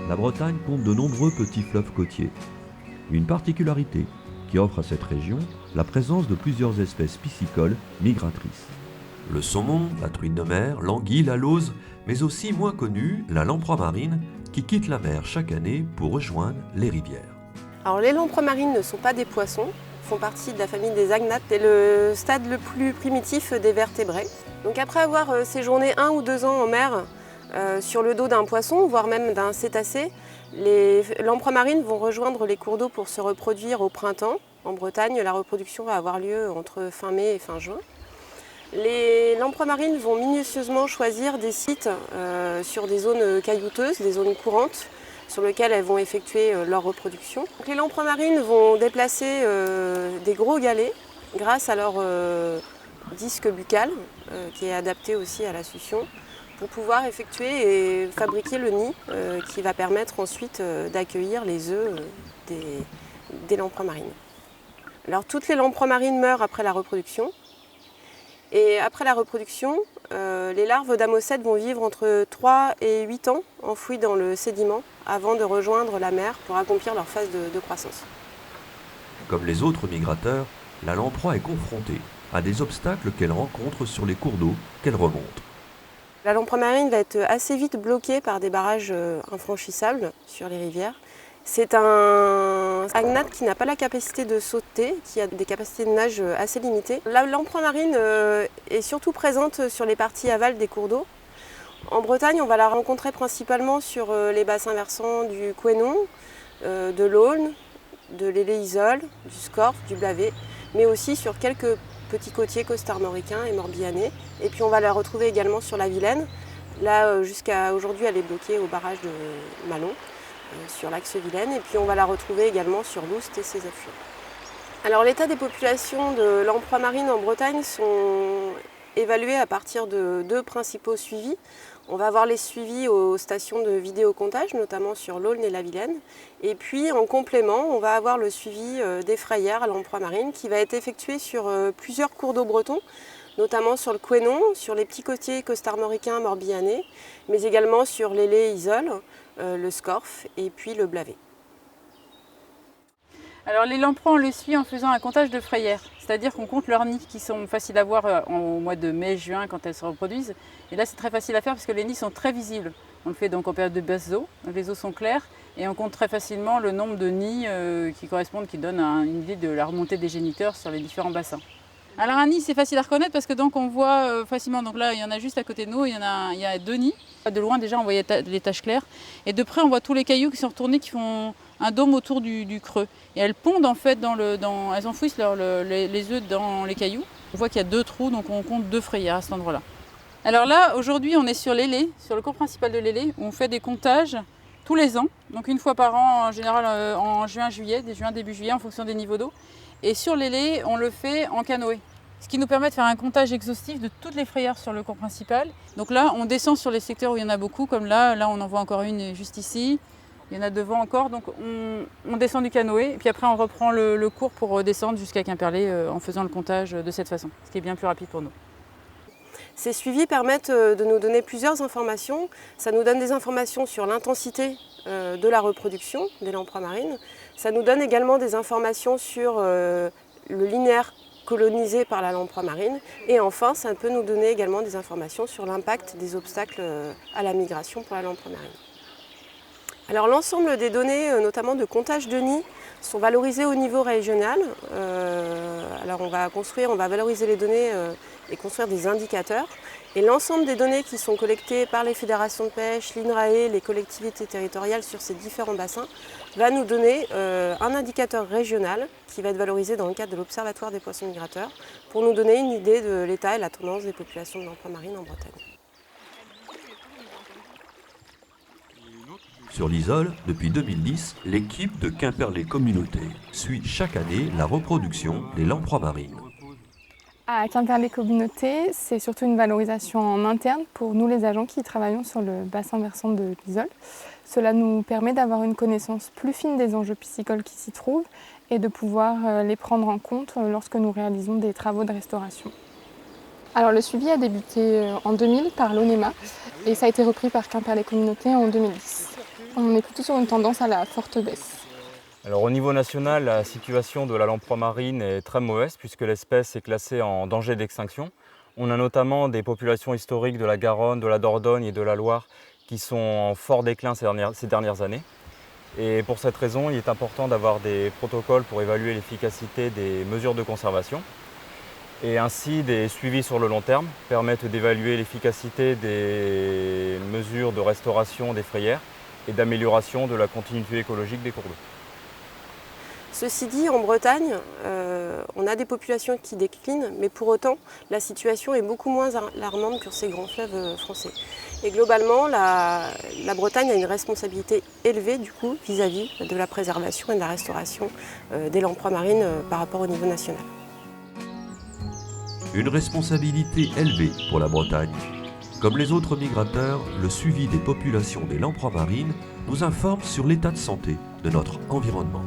la Bretagne compte de nombreux petits fleuves côtiers. Une particularité qui offre à cette région la présence de plusieurs espèces piscicoles migratrices. Le saumon, la truite de mer, l'anguille, la lauze, mais aussi moins connue, la lamproie marine, qui quitte la mer chaque année pour rejoindre les rivières. Alors les lamproies marines ne sont pas des poissons, font partie de la famille des agnates. C'est le stade le plus primitif des vertébrés. Donc après avoir séjourné 1 ou 2 ans en mer sur le dos d'un poisson, voire même d'un cétacé, les lamproies marines vont rejoindre les cours d'eau pour se reproduire au printemps. En Bretagne, la reproduction va avoir lieu entre fin mai et fin juin. Les lamproies marines vont minutieusement choisir des sites sur des zones caillouteuses, des zones courantes, sur lesquelles elles vont effectuer leur reproduction. Donc les lamproies marines vont déplacer des gros galets grâce à leur disque buccal, qui est adapté aussi à la succion, pour pouvoir effectuer et fabriquer le nid qui va permettre ensuite d'accueillir les œufs des lamproies marines. Alors toutes les lamproies marines meurent après la reproduction. Et après la reproduction, les larves d'amocètes vont vivre entre 3 et 8 ans enfouies dans le sédiment avant de rejoindre la mer pour accomplir leur phase de croissance. Comme les autres migrateurs, la lamproie est confrontée à des obstacles qu'elle rencontre sur les cours d'eau qu'elle remonte. La lamproie marine va être assez vite bloquée par des barrages infranchissables sur les rivières. C'est un agnate qui n'a pas la capacité de sauter, qui a des capacités de nage assez limitées. La lamproie marine est surtout présente sur les parties aval des cours d'eau. En Bretagne, on va la rencontrer principalement sur les bassins versants du Couesnon, de l'Aulne, de l'Éléisole, du Scorff, du Blavet, mais aussi sur quelques petits côtiers costarmoricains et morbihanais. Et puis on va la retrouver également sur la Vilaine. Là, jusqu'à aujourd'hui, elle est bloquée au barrage de Malon, sur l'axe Vilaine, et puis on va la retrouver également sur l'Oust et ses affluents. Alors l'état des populations de lamproies marines en Bretagne sont évalués à partir de 2 principaux suivis. On va avoir les suivis aux stations de vidéocomptage, notamment sur l'Aulne et la Vilaine. Et puis en complément, on va avoir le suivi des frayères à lamproies marines qui va être effectué sur plusieurs cours d'eau bretons, notamment sur le Couesnon, sur les petits côtiers costarmoricains morbihanais, mais également sur l'Éléisole, le Scorff et puis le Blavet. Alors les lamproies, on les suit en faisant un comptage de frayères, c'est-à-dire qu'on compte leurs nids qui sont faciles à voir au mois de mai, juin quand elles se reproduisent. Et là c'est très facile à faire parce que les nids sont très visibles. On le fait donc en période de basse eau, donc les eaux sont claires et on compte très facilement le nombre de nids qui donnent une idée de la remontée des géniteurs sur les différents bassins. Alors un nid c'est facile à reconnaître parce que donc on voit facilement, donc là il y en a juste à côté de nous, il y a 2 nids. De loin déjà on voyait les taches claires et de près on voit tous les cailloux qui sont retournés qui font un dôme autour du creux. Et elles pondent en fait, elles enfouissent les œufs dans les cailloux. On voit qu'il y a 2 trous, donc on compte 2 frayères à cet endroit-là. Alors là, aujourd'hui, on est sur l'Élé, sur le cours principal de l'Élé, où on fait des comptages tous les ans. Donc une fois par an, en général en juin-juillet, début juillet, en fonction des niveaux d'eau. Et sur l'Élé, on le fait en canoë. Ce qui nous permet de faire un comptage exhaustif de toutes les frayères sur le cours principal. Donc là, on descend sur les secteurs où il y en a beaucoup, comme là on en voit encore une juste ici. Il y en a devant encore, donc on descend du canoë, et puis après on reprend le cours pour descendre jusqu'à Quimperlé en faisant le comptage de cette façon, ce qui est bien plus rapide pour nous. Ces suivis permettent de nous donner plusieurs informations. Ça nous donne des informations sur l'intensité de la reproduction des lamproies marines. Ça nous donne également des informations sur le linéaire colonisé par la lamproie marine. Et enfin, ça peut nous donner également des informations sur l'impact des obstacles à la migration pour la lamproie marine. Alors l'ensemble des données, notamment de comptage de nids, sont valorisées au niveau régional. Alors on va valoriser les données et construire des indicateurs. Et l'ensemble des données qui sont collectées par les fédérations de pêche, l'INRAE, les collectivités territoriales sur ces différents bassins, va nous donner un indicateur régional qui va être valorisé dans le cadre de l'Observatoire des poissons migrateurs pour nous donner une idée de l'état et la tendance des populations de lamproies marines en Bretagne. Sur l'Isole, depuis 2010, l'équipe de Quimperlé Communauté suit chaque année la reproduction des lamproies marines. À Quimperlé Communauté, c'est surtout une valorisation en interne pour nous les agents qui travaillons sur le bassin versant de l'Isole. Cela nous permet d'avoir une connaissance plus fine des enjeux piscicoles qui s'y trouvent et de pouvoir les prendre en compte lorsque nous réalisons des travaux de restauration. Alors le suivi a débuté en 2000 par l'ONEMA et ça a été repris par Quimper les communautés en 2010. On est plutôt sur une tendance à la forte baisse. Alors au niveau national, la situation de la lamproie marine est très mauvaise puisque l'espèce est classée en danger d'extinction. On a notamment des populations historiques de la Garonne, de la Dordogne et de la Loire qui sont en fort déclin ces dernières années. Et pour cette raison, il est important d'avoir des protocoles pour évaluer l'efficacité des mesures de conservation. Et ainsi, des suivis sur le long terme permettent d'évaluer l'efficacité des mesures de restauration des frayères et d'amélioration de la continuité écologique des cours d'eau. Ceci dit, en Bretagne, on a des populations qui déclinent, mais pour autant, la situation est beaucoup moins alarmante que ces grands fleuves français. Et globalement, la Bretagne a une responsabilité élevée du coup vis-à-vis de la préservation et de la restauration des lamproies marines par rapport au niveau national. Une responsabilité élevée pour la Bretagne. Comme les autres migrateurs, le suivi des populations des lamproies marines nous informe sur l'état de santé de notre environnement.